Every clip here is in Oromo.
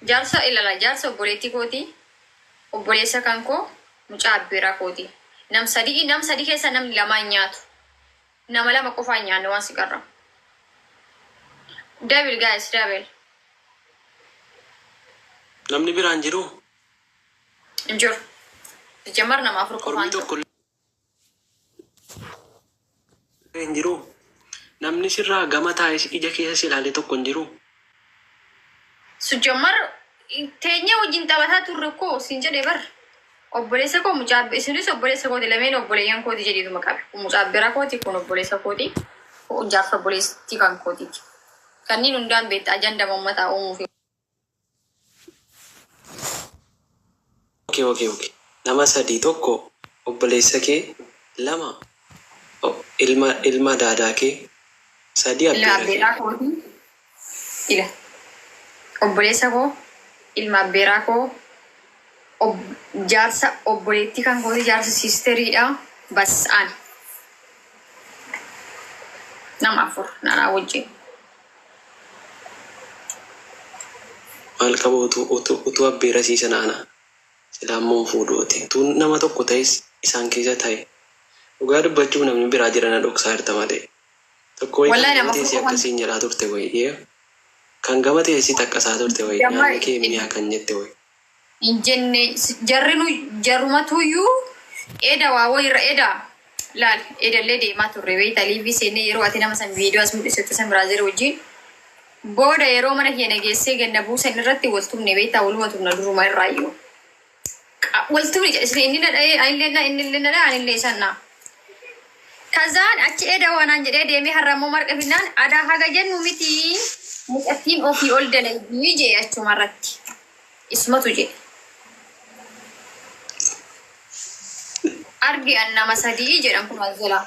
Jaarsa ilala jaarsa obboleettii kooti. Obboleessa kan koo mucaa abbiraa kooti. Nam sadii keessa namni lamaan nyaatu. Nama lama qofaan nyaanne waan si qarra. Double guys, double. Namni biraan jiru? Injur. Jamar nama afur qofaan jiru. Hin jiru. Namni sirraa gama taa'ee ija keessa ilaalee tokko hin jiru. Sujamar teenya wajjin taphataa turre koo siin jedhee bar. Obboleessa koo mucaa isinis obboleessa kooti lameen obboleeyyan kooti jedhiituma qabe. Mucaa abbiraa kooti kun obboleessa kooti. Jaarsa obboleettii kan kootiiti. Kanneen hundaan beektaa ajanda mammataa uumuuf. Okay. Nama sadii tokko obboleessa kee lama ilma daadaa kee sadii abbeeraa kooti. Ila. Obboleessa koo ilma abbeeraa koo jaarsa obboleettii kan kooti jaarsa sisteriidha bas'aan. Nama afur nanaa wajjin. Maal qabu utuu abbeera siisan ana silaammoon fuudhoote tuun nama tokko ta'es isaan keessa ta'e dhugaa dubbachuuf namni biraa jirana dhoksaa jirta malee tokko wayii akkasiin jedhaa turte wayii kan gama teessi taqqasaa turte wayii nyaanni kee mi'aa kan jette wayii. Injenne jarrinu jarumatuyyuu eda waa wayirra eda laal edallee deemaa turre beektaa liivii seennee yeroo ati nama san viidiyoo as mul'isutti san biraa jiru wajjin booda yeroo mana keenya geessee ganna buusan irratti waltumne beektaa waluma tumna duruma irraayyuu. Waltumne inni dhadha'ee inni dhadhaa anillee sannaa. Kazaan achi eda waanaan jedhee deemee harrammoo marqa finnaan adaa haga jennu miti mucattiin ofii ol dalagii jee achumarratti. Ismatu jee. Argi an nama sadii jedhan kun azalaa.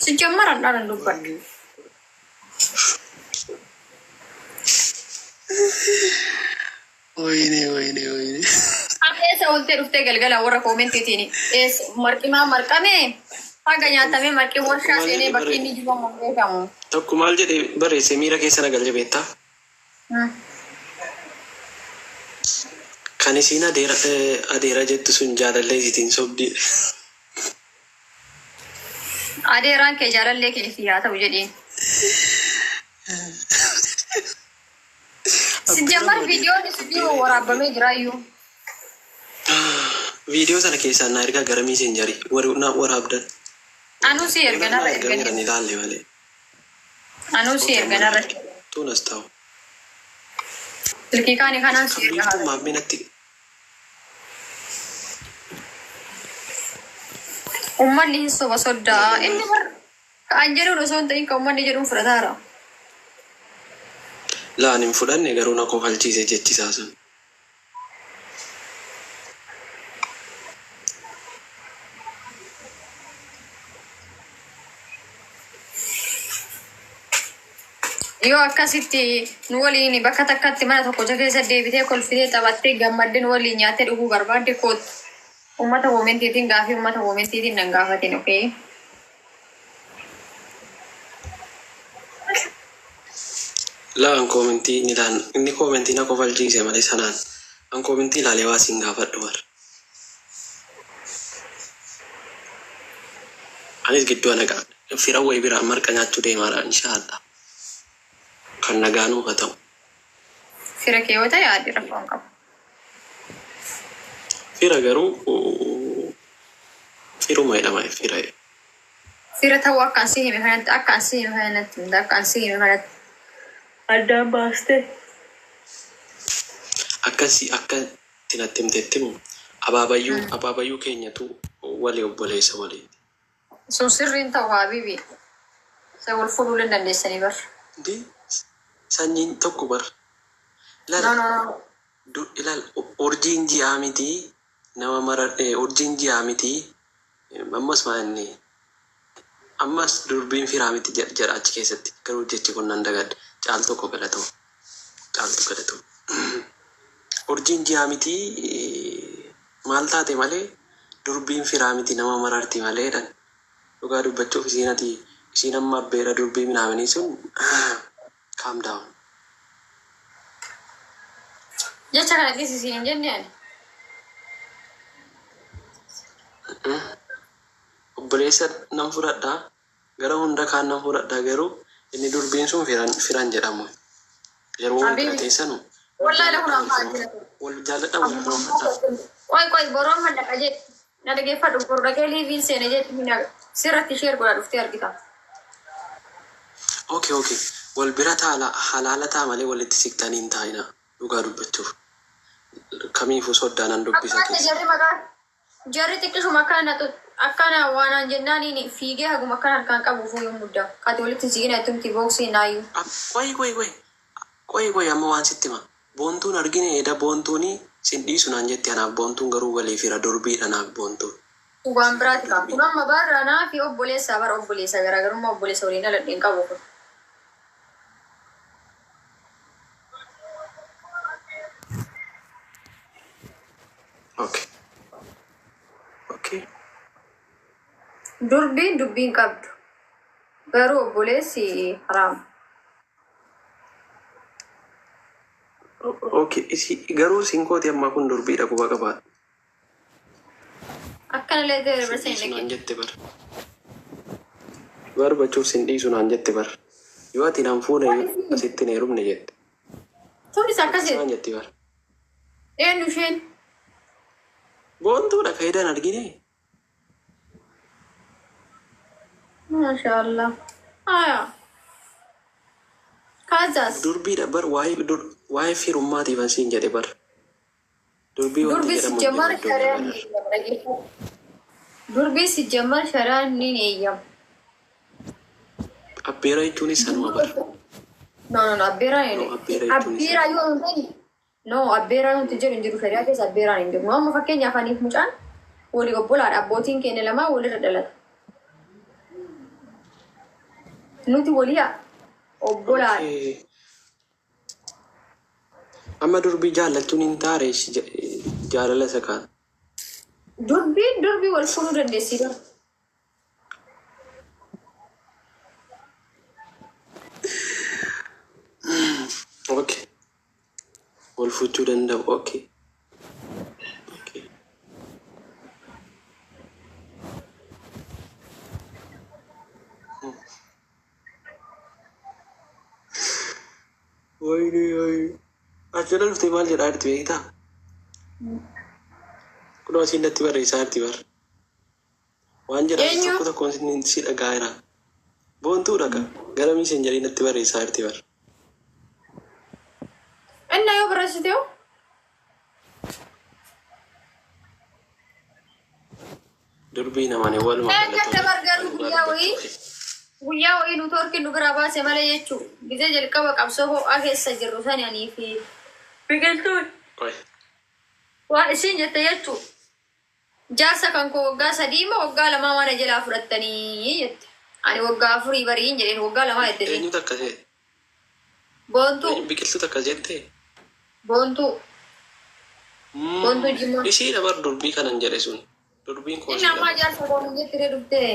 Sijammaran dharan dubbadhu. Wayne. Eessa oltee dhuftee galgala warra koomentiitiin marqimaa marqamee haga nyaatamee marqii warshaa seenee bakki inni jibamu beekamu. Tokko maal jedhee barreesse miira keessa na galche beektaa? Kan isiin adeera jettu sun jaalallee isiitiin sobdi. Adeeraan kee jaalallee kee fi haa ta'u jedhiin. Sijjammar viidiyoon isii waraabamee jiraayyuu. Viidiyoo sana keessaa na ergaa gara miiseen jari waraabdan. Anuu si erga narra ergan ilaalle malee. Anuu si erga narra. Tuunas ta'u. Silkii kaanii kanaan si erga haa. Maamminatti. Ummanni hin soba soddaa. Inni kan jedhuun osoo hin ta'in kan ummanni jedhuun fudhataara. Laan hin fudhanne garuu na kofalchiise jechisaa sun. Yoo akkasitti nu waliin bakka takkatti mana tokko keessa deebitee kolfitee taphattee gammaddee nu waliin nyaattee dhuguu barbaadde kootu. Ummata koomentiitiin gaafii ummata koomentiitiin nan gaafatin okee. Laan koomentii inni koomentii na kofalchiise malee sanaan an koomentii ilaalee waa siin gaafadhu bara. Anis gidduu nagaa fira wayii biraa marqa nyaachuu deemaadha inshaallah. Kan nagaanuu haa ta'u. Fira kee yoo ta'e yaaddi rakkoon qabu. Fira garuu firuma jedhama fira. Fira ta'uu akkaan si hime kanatti akkaan si hime kanatti addaan baastee. Akkatti natti himteetti moo abaabayyuu keenyatu walii obboleessa waliiti. Sun sirriin ta'u habibi. Isa wal fuudhuu hin dandeessanii bar. Sanyiin tokko bar. Ilaal urjiin ji'aa miti nama maradhee urjiin ji'aa miti ammas maanni ammas durbiin firaa miti jedha achi keessatti garuu jechi kun nan dagadda caaltu galatu. Urjiin ji'aa miti maal taate malee durbiin firaa miti nama mararti malee dhan dhugaa dubbachuuf isiin amma abbeera durbii minaamanii sun calm down. Jecha kana dhiisisiin hin jenne ani. Obboleessa nan fudhadhaa gara hunda kaan nan fudhadhaa garuu inni durbiin sun firan jedhamu. Yeroo wal bira teessanu Wallahi la kuna faajila. wal jaalladha wal roofadhaa. Qoy boroon maddaqa jedhe. Na dhageeffadhu gordhagee liiviin seene jedhe mina sirratti ishee ergoodhaa dhuftee argita. Okay. Wal bira halaala ta'a malee walitti siqtanii hin taa'ina dhugaa dubbachuuf. Kamiifuu soddaanan dubbisa keessa. Jarri xiqqishuma akkana waanaan jennaaniin fiigee haguma akkana harkaan qabuufuu yoo muddaa. Kati walitti siqina ittumti booksii naayyuu. Qoy amma waan sitti hima. Boontuun argine eda boontuuni sin dhiisu naan jetti anaaf boontuun garuu walii fira durbiidha naaf boontuun. Waan biraati qaba. Kun amma barra naa fi obboleessa bara obboleessa garaagarummaa obboleessa waliin aladheen qabu kun. Okay. Dubbiin qabdu. Garuu obboleessi haraam. Okay. Garuu sinkooti amma kun durbiidha quba qabaadha. Akkana leetee dabarsee hin naan jette bara. Barbachuuf sin dhiisu naan jette bara. Yoo ati naan fuune asitti hin heerumne jette. Tunis akkasii. Naan jetti bara. Eenyu isheen? Boontuudha faayidaan argine. Maashaallah. Aya. Kaazas. Durbiidha bar waa'ee firummaatiif asiin jedhe bara. Durbii si jammar sharaan Durbii si jammar sharaan ni eeyyam. Abbeera jechuunis sanuma bara. No, abbeera yoo ta'e. No, abbeera yoo ta'e hin jiru shari'aa keessa abbeeraan hin jiru. Amma fakkeenyaaf aniif mucaan walii obbolaadha. Abbootiin keenya lamaa walirra dhalata. Nuti waliyaa obbolaadha. Amma durbii jaallachuun hin taare jaalala isa kaan. Durbii wal fuudhuu dandeessisa. Okay. Wal fuudhuu danda'u. Okay. Achana dhuftee maal jedhaa jirti beektaa? Kunoo asiin natti barreessaa jirti bara. Waan jedhaa tokkoon si dhagaa jira. Boontuu dhagaa. Gara miiseen jedhee natti barreessaa jirti bara. Inna yoo barreessite yoo? Durbii namaan walumaa guyyaa wayii nuti horki nu biraa baase malee jechuu gizee jalqaba qabsoo ho'aa keessa jirru sanii fi biqiltuun waan isin jette jechuu jaarsa kan koo waggaa 3 moo waggaa 2 mana jalaa fudhattanii jette ani waggaa 4 bariin jedheen waggaa 2 jette eenyutu akkas jette? Boontuu biqiltuutu akkas jette? Boontuu jimmoo ishiidha bar durbii kanan jedhe sun durbiin koo inni ammaa jaarsa koo jettee dhuftee